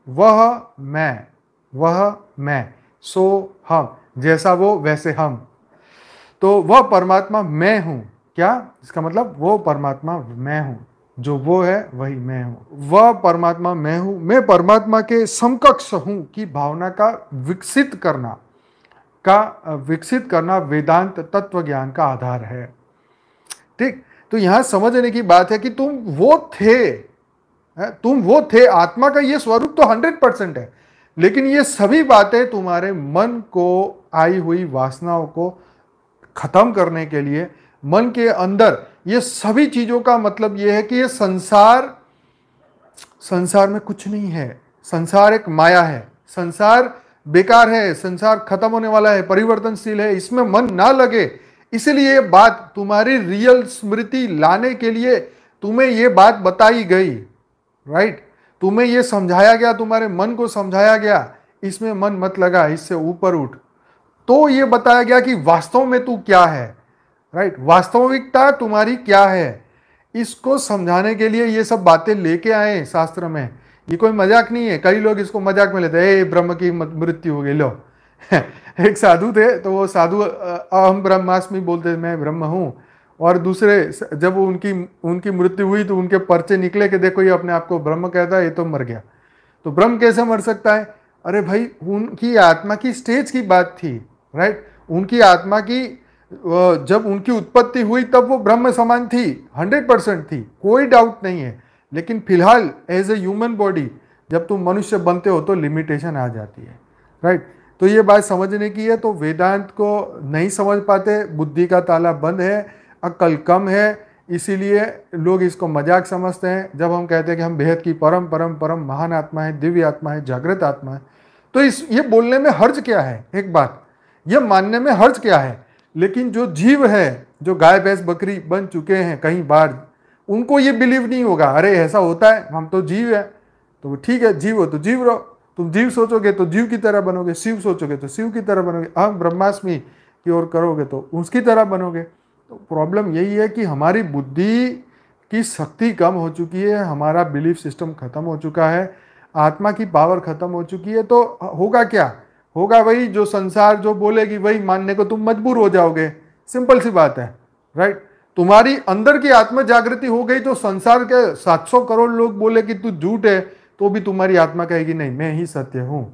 वह मैं, सो हम, जैसा वो वैसे हम। तो वह परमात्मा मैं हूं। क्या इसका मतलब? वो परमात्मा मैं हूं, जो वो है वही मैं हूं। वह परमात्मा मैं हूं, मैं परमात्मा के समकक्ष हूं की भावना का विकसित करना वेदांत तत्व ज्ञान का आधार है। ठीक, तो यहां समझने की बात है कि तुम वो थे, आत्मा का ये स्वरूप तो 100% है, लेकिन ये सभी बातें तुम्हारे मन को आई हुई वासनाओं को खत्म करने के लिए, मन के अंदर ये सभी चीजों का मतलब ये है कि ये संसार में कुछ नहीं है, संसार एक माया है, संसार बेकार है, संसार खत्म होने वाला है, परिवर्तनशील है, इसमें मन ना लगे। इसलिए ये बात तुम्हारी रियल स्मृति लाने के लिए तुम्हें ये बात बताई गई, राइट? तुम्हें ये समझाया गया, तुम्हारे मन को समझाया गया, इसमें मन मत लगा, इससे ऊपर उठ। तो ये बताया गया कि वास्तव में तू क्या है, राइट? वास्तविकता तुम्हारी क्या है, इसको समझाने के लिए ये सब बातें लेके आए शास्त्र में। ये कोई मजाक नहीं है। कई लोग इसको मजाक में लेते हैं, ब्रह्म की मृत्यु हो गई लो। एक साधु थे, तो वो साधु अहम ब्रह्मास्मि बोलते, मैं ब्रह्म हूं। और दूसरे, जब उनकी मृत्यु हुई तो उनके पर्चे निकले कि देखो ये अपने आप को ब्रह्म कहता है, ये तो मर गया। तो ब्रह्म कैसे मर सकता है? अरे भाई, उनकी आत्मा की स्टेज की बात थी, राइट? उनकी आत्मा की जब उनकी उत्पत्ति हुई तब वो ब्रह्म समान थी, 100% थी, कोई डाउट नहीं है। लेकिन फिलहाल एज ए ह्यूमन बॉडी जब तुम मनुष्य बनते हो तो लिमिटेशन आ जाती है, राइट? तो ये बात समझने की है। तो वेदांत को नहीं समझ पाते, बुद्धि का ताला बंद है, अक्ल कम है, इसीलिए लोग इसको मजाक समझते हैं। जब हम कहते हैं कि हम बेहद की परम परम परम महान आत्मा है, दिव्य आत्मा है, जागृत आत्मा है, तो ये बोलने में हर्ज क्या है? एक बात, ये मानने में हर्ज क्या है? लेकिन जो जीव है, जो गाय भैंस बकरी बन चुके हैं कई बार, उनको ये बिलीव नहीं होगा। अरे ऐसा होता है, हम तो जीव है, तो ठीक है, जीव हो तो जीव रहो। तुम जीव सोचोगे तो जीव की तरह बनोगे, शिव सोचोगे तो शिव की तरह बनोगे, अहम ब्रह्मास्मि की ओर करोगे तो उसकी तरह बनोगे। तो प्रॉब्लम यही है कि हमारी बुद्धि की शक्ति कम हो चुकी है, हमारा बिलीफ सिस्टम खत्म हो चुका है, आत्मा की पावर खत्म हो चुकी है। तो होगा क्या? होगा वही जो संसार जो बोलेगी वही मानने को तुम मजबूर हो जाओगे। सिंपल सी बात है, राइट? तुम्हारी अंदर की आत्मा जागृति हो गई तो संसार के 700 करोड़ लोग बोले कि तू झूठ है, तो भी तुम्हारी आत्मा कहेगी नहीं, मैं ही सत्य हूं।